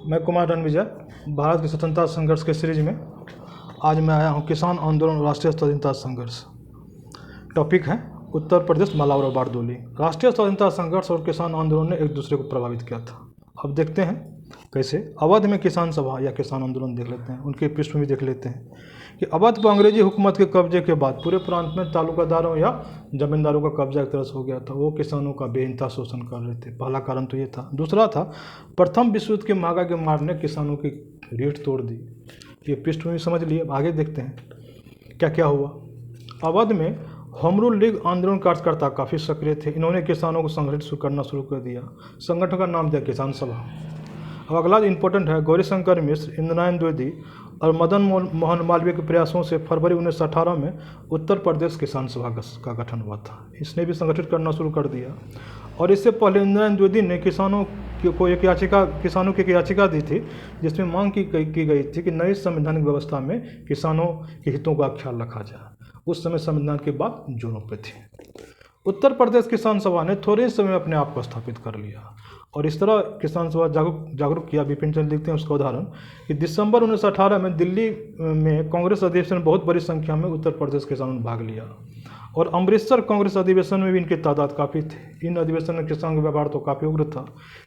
मैं कुमार रणविजय, भारत के स्वतंत्रता संघर्ष के सीरीज में आज मैं आया हूँ किसान आंदोलन और राष्ट्रीय स्वतंत्रता संघर्ष। टॉपिक है उत्तर प्रदेश मालावर और बारदोली। राष्ट्रीय स्वतंत्रता संघर्ष और किसान आंदोलन ने एक दूसरे को प्रभावित किया था। अब देखते हैं कैसे। अवध में किसान सभा या किसान आंदोलन देख लेते हैं, उनकी पृष्ठभूमि देख लेते हैं कि अवध पर अंग्रेजी हुकूमत के कब्जे के बाद पूरे प्रांत में तालुकादारों या जमींदारों का कब्जा एक तरह से हो गया था। वो किसानों का बेइंतहा शोषण कर रहे थे। पहला कारण तो ये था। दूसरा था प्रथम विश्व युद्ध के महंगाई के मार ने किसानों की रीढ़ तोड़ दी। ये पृष्ठभूमि समझ लिए। आगे देखते हैं क्या क्या हुआ। अवध में होम रूल लीग आंदोलन कार्यकर्ता काफ़ी सक्रिय थे। इन्होंने किसानों को संगठित करना शुरू कर दिया। संगठन का नाम दिया किसान सभा। अब अगला इंपॉर्टेंट है, गौरीशंकर मिश्र, इंद्रनारायण द्विवेदी और मदन मोहन मालवीय के प्रयासों से फरवरी 1918 में उत्तर प्रदेश किसान सभा का गठन हुआ था। इसने भी संगठित करना शुरू कर दिया। और इससे पहले इंद्रनारायण द्विवेदी ने किसानों की एक याचिका दी थी, जिसमें मांग की गई थी कि नई संवैधानिक व्यवस्था में किसानों के हितों का ख्याल रखा जाए। उस समय संविधान की बात जोरों पर थी। उत्तर प्रदेश किसान सभा ने थोड़े समय अपने आप को स्थापित कर लिया और इस तरह किसान सभा जागरूक किया। विपिन चंद्र लिखते हैं उसका उदाहरण कि दिसंबर 1918 में दिल्ली में कांग्रेस अधिवेशन में बहुत बड़ी संख्या में उत्तर प्रदेश किसानों ने भाग लिया और अमृतसर कांग्रेस अधिवेशन में भी इनकी तादाद काफ़ी थी। इन अधिवेशन में किसानों का व्यवहार तो काफ़ी उग्र था,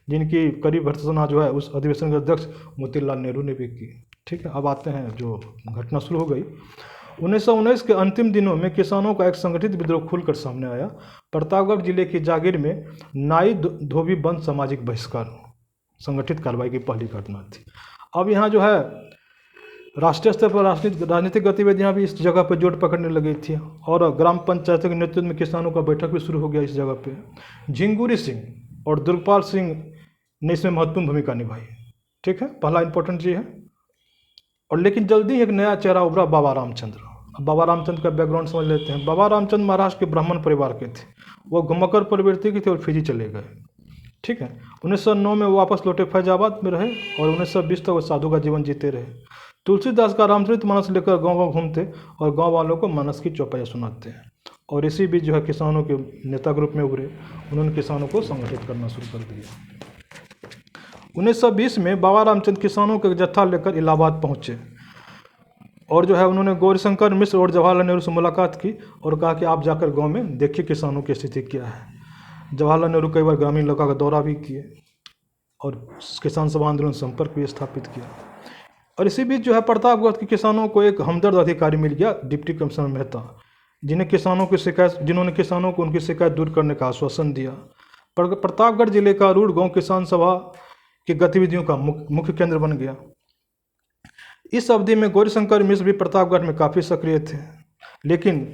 जिनकी करीब भर्त्सना जो है उस अधिवेशन के अध्यक्ष मोतीलाल नेहरू ने भी की। ठीक है, अब आते हैं जो घटना शुरू हो गई। 1919 के अंतिम दिनों में किसानों का एक संगठित विद्रोह खुलकर सामने आया। प्रतापगढ़ जिले की जागीर में नाई धोबी बंद सामाजिक बहिष्कार संगठित कार्रवाई की पहली घटना थी। अब यहाँ जो है राष्ट्रीय स्तर पर राजनीतिक गतिविधियाँ भी इस जगह पर जोर पकड़ने लगी थी और ग्राम पंचायतों के नेतृत्व में किसानों का बैठक भी शुरू हो गया इस जगह पे। झिंगुरी सिंह और दुर्गपाल सिंह ने इसमें महत्वपूर्ण भूमिका निभाई। ठीक है, पहला इंपॉर्टेंट चीज़ है। और लेकिन जल्दी एक नया चेहरा उभरा, बाबा रामचंद्र। अब बाबा रामचंद्र का बैकग्राउंड समझ लेते हैं। बाबा रामचंद्र महाराष्ट्र के ब्राह्मण परिवार के थे। वो घुमक्कर प्रवृत्ति के थे और फिजी चले गए। ठीक है, 1909 में वो वापस लौटे, फैजाबाद में रहे और 1920 तक वो साधु का जीवन जीते रहे। तुलसीदास का रामचरित मानस लेकर गाँव गाँव घूमते और गाँव वालों को मानस की चौपाइयाँ सुनाते हैं। और इसी बीच जो है किसानों के नेता ग्रुप में उभरे। उन्होंने किसानों को संगठित करना शुरू कर दिया। 1920 में बाबा रामचंद्र किसानों का जत्था लेकर इलाहाबाद पहुँचे और जो है उन्होंने गौरीशंकर मिश्र और जवाहरलाल नेहरू से मुलाकात की और कहा कि आप जाकर गांव में देखिए किसानों की स्थिति क्या है। जवाहरलाल नेहरू कई बार ग्रामीण इलाका का दौरा भी किए और किसान सभा आंदोलन संपर्क भी स्थापित किया। और इसी बीच जो है प्रतापगढ़ के किसानों को एक हमदर्द अधिकारी मिल गया, डिप्टी कमिश्नर मेहता, जिन्होंने किसानों को उनकी शिकायत दूर करने का आश्वासन दिया। प्रतापगढ़ जिले का रूढ़ गाँव किसान सभा की गतिविधियों का मुख्य केंद्र बन गया। इस अवधि में गौरीशंकर मिश्र भी प्रतापगढ़ में काफ़ी सक्रिय थे, लेकिन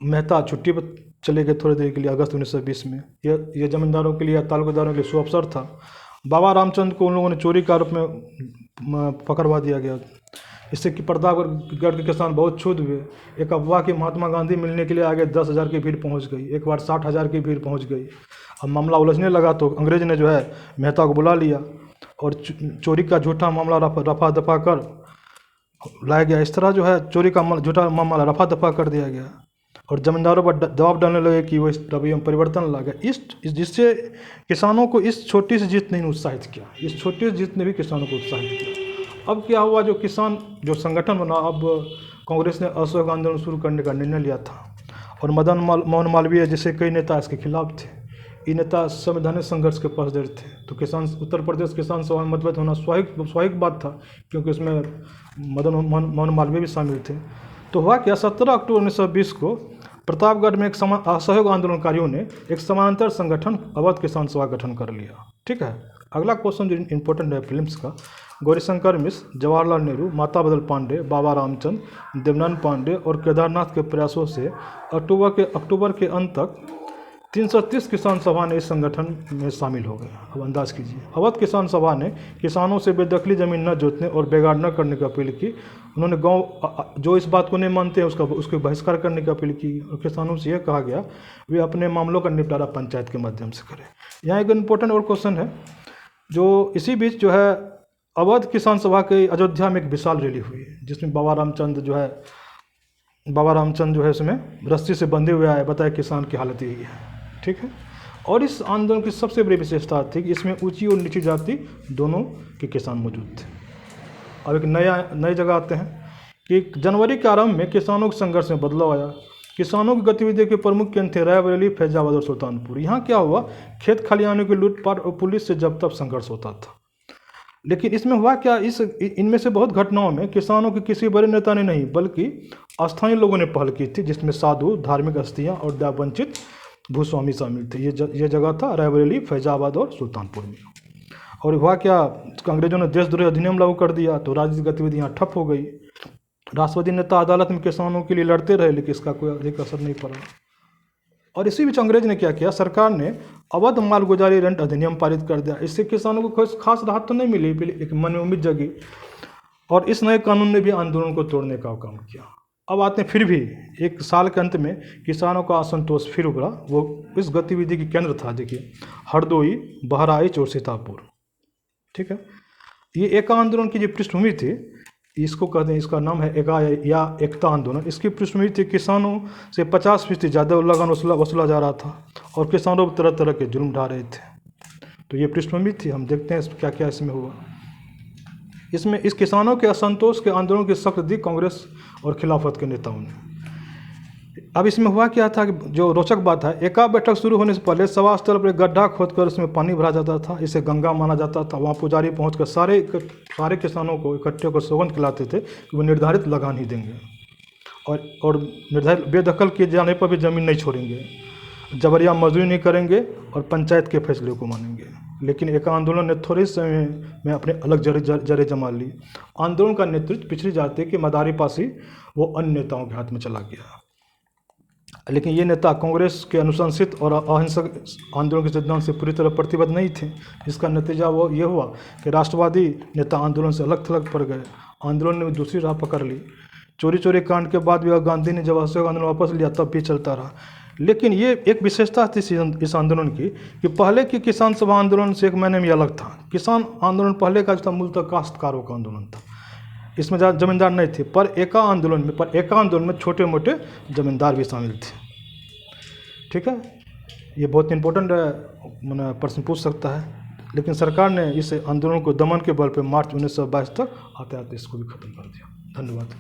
मेहता छुट्टी पर चले गए थोड़ी देर के लिए अगस्त 1920 में। यह जमींदारों के लिए, तालुकादारों के लिए सुअवसर था। बाबा रामचंद्र को उन लोगों ने चोरी के आरोप में पकड़वा दिया गया। इससे कि प्रतापगढ़ के किसान बहुत क्षुब्ध हुए। एक अफवाह कि महात्मा गांधी मिलने के लिए आगे 10,000 की भीड़ पहुँच गई, एक बार 60,000 की भीड़ पहुँच गई। अब मामला उलझने लगा तो अंग्रेज ने जो है मेहता को बुला लिया और चोरी का झूठा मामला रफा दफा कर लाया गया। इस तरह जो है चोरी का झूठा मामला रफा दफा कर दिया गया और जमींदारों पर दबाव डालने लगे कि वो इस रवैये में परिवर्तन ला गया। जिससे किसानों को इस छोटी सी जीत ने उत्साहित किया। इस छोटी सी जीत ने भी किसानों को उत्साहित किया। अब क्या हुआ, जो संगठन बना, अब कांग्रेस ने असहयोग आंदोलन शुरू करने का निर्णय लिया था और मदन मोहन मालवीय जैसे कई नेता इसके खिलाफ थे। ये नेता संवैधानिक संघर्ष के पक्षधर थे। तो उत्तर प्रदेश किसान सभा में मतभेद होना स्वाभाविक बात था, क्योंकि उसमें मदन मोहन मालवीय भी शामिल थे। तो हुआ क्या, 17 अक्टूबर 1920 को प्रतापगढ़ में एक असहयोग आंदोलनकारियों ने एक समानांतर संगठन अवध किसान सभा गठन कर लिया। ठीक है, अगला क्वेश्चन जो इंपॉर्टेंट है फिल्म्स का, गौरीशंकर मिश्र, जवाहरलाल नेहरू, माता बदल पांडे, बाबा रामचंद्र, देवनारायण पांडे और केदारनाथ के प्रयासों से अक्टूबर के अंत तक 330 किसान सभा ने इस संगठन में शामिल हो गए। अब अंदाज कीजिए, अवध किसान सभा ने किसानों से बेदखली जमीन न जोतने और बेगार न करने की अपील की। उन्होंने गांव जो इस बात को नहीं मानते हैं उसके बहिष्कार करने की अपील की और किसानों से यह कहा गया वे अपने मामलों का निपटारा पंचायत के माध्यम से करें। यहाँ एक इम्पोर्टेंट और क्वेश्चन है, जो इसी बीच जो है अवध किसान सभा के अयोध्या में एक विशाल रैली हुई, जिसमें बाबा रामचंद्र जो है इसमें रस्सी से बंधे हुए आए। बताए किसान की हालत यही है। ठीक है, और इस आंदोलन की सबसे बड़ी विशेषता थी कि इसमें ऊंची और नीची जाति दोनों के किसान मौजूद थे। अब एक नई जगह आते हैं कि जनवरी के आरंभ में किसानों के संघर्ष में बदलाव आया। किसानों की गतिविधियों के प्रमुख केंद्र थे रायबरेली, फैजाबाद और सुल्तानपुर। यहाँ क्या हुआ, खेत खलिहानों की लूटपाट और पुलिस से जब तब संघर्ष होता था। लेकिन इसमें हुआ क्या, इनमें से बहुत घटनाओं में किसानों के किसी बड़े नेता ने नहीं बल्कि स्थानीय लोगों ने पहल की थी, जिसमें साधु, धार्मिक हस्तियाँ और दयावंचित भूस्वामी शामिल थे। ये जगह था रायबरेली, फैजाबाद और सुल्तानपुर में। और हुआ क्या, अंग्रेजों ने देशद्रोही अधिनियम लागू कर दिया तो राजनीतिक गतिविधि यहाँ ठप हो गई। राष्ट्रवादी नेता अदालत में किसानों के लिए लड़ते रहे लेकिन इसका कोई अधिक असर नहीं पड़ा। और इसी बीच अंग्रेज ने क्या किया, सरकार ने अवैध मालगुजारी रेंट अधिनियम पारित कर दिया। इससे किसानों को कोई खास राहत तो नहीं मिली, लेकिन मन में उम्मीद जगी और इस नए कानून ने भी आंदोलन को तोड़ने का काम किया। अब आते हैं, फिर भी एक साल के अंत में किसानों का असंतोष फिर उभरा। वो इस गतिविधि की केंद्र था, देखिए, हरदोई, बहराइच और सीतापुर। ठीक है, ये एका आंदोलन की जो पृष्ठभूमि थी, इसको कहते हैं, इसका नाम है एका या एकता आंदोलन। इसकी पृष्ठभूमि थी किसानों से 50% ज़्यादा लगान वसूला जा रहा था और किसानों पर तरह तरह के जुल्म ढा रहे थे। तो ये पृष्ठभूमि थी। हम देखते हैं क्या क्या इसमें हुआ। इसमें इस किसानों के असंतोष के आंदोलन की शक्ल दी कांग्रेस और खिलाफत के नेताओं ने। अब इसमें हुआ क्या था कि जो रोचक बात है, एका बैठक शुरू होने से पहले सभा स्थल पर एक गड्ढा खोदकर उसमें पानी भरा जाता था। इसे गंगा माना जाता था। वहाँ पुजारी पहुंचकर सारे किसानों को इकट्ठे होकर सौगंध खिलाते थे कि वो निर्धारित लगान ही देंगे और निर्धारित बेदखल किए जाने पर भी ज़मीन नहीं छोड़ेंगे, जबरिया मजदूरी नहीं करेंगे और पंचायत के फैसले को मानेंगे। लेकिन एका आंदोलन ने थोड़े समय में अपने अलग जड़ें जमा ली। आंदोलन का नेतृत्व पिछड़ी जाति के मदारी पासी वो अन्य नेताओं के हाथ में चला गया। लेकिन ये नेता कांग्रेस के अनुशंसित और अहिंसक आंदोलन के सिद्धांत से पूरी तरह प्रतिबद्ध नहीं थे। इसका नतीजा ये हुआ कि राष्ट्रवादी नेता आंदोलन से अलग थलग पड़ गए। आंदोलन ने दूसरी राह पकड़ ली। चोरी कांड के बाद भी गांधी ने जब असहयोग आंदोलन वापस लिया तब भी चलता रहा। लेकिन ये एक विशेषता थी इस आंदोलन की कि पहले की किसान सभा आंदोलन से एक महीने में अलग था। किसान आंदोलन पहले का जो था मूलतः काश्तकारों का आंदोलन था। इसमें जमींदार नहीं थे, पर एका आंदोलन में छोटे मोटे जमींदार भी शामिल थे। ठीक है, ये बहुत इंपॉर्टेंट प्रश्न पूछ सकता है। लेकिन सरकार ने इस आंदोलन को दमन के बल पर मार्च 1922 तक आते आते इसको भी खत्म कर दिया। धन्यवाद।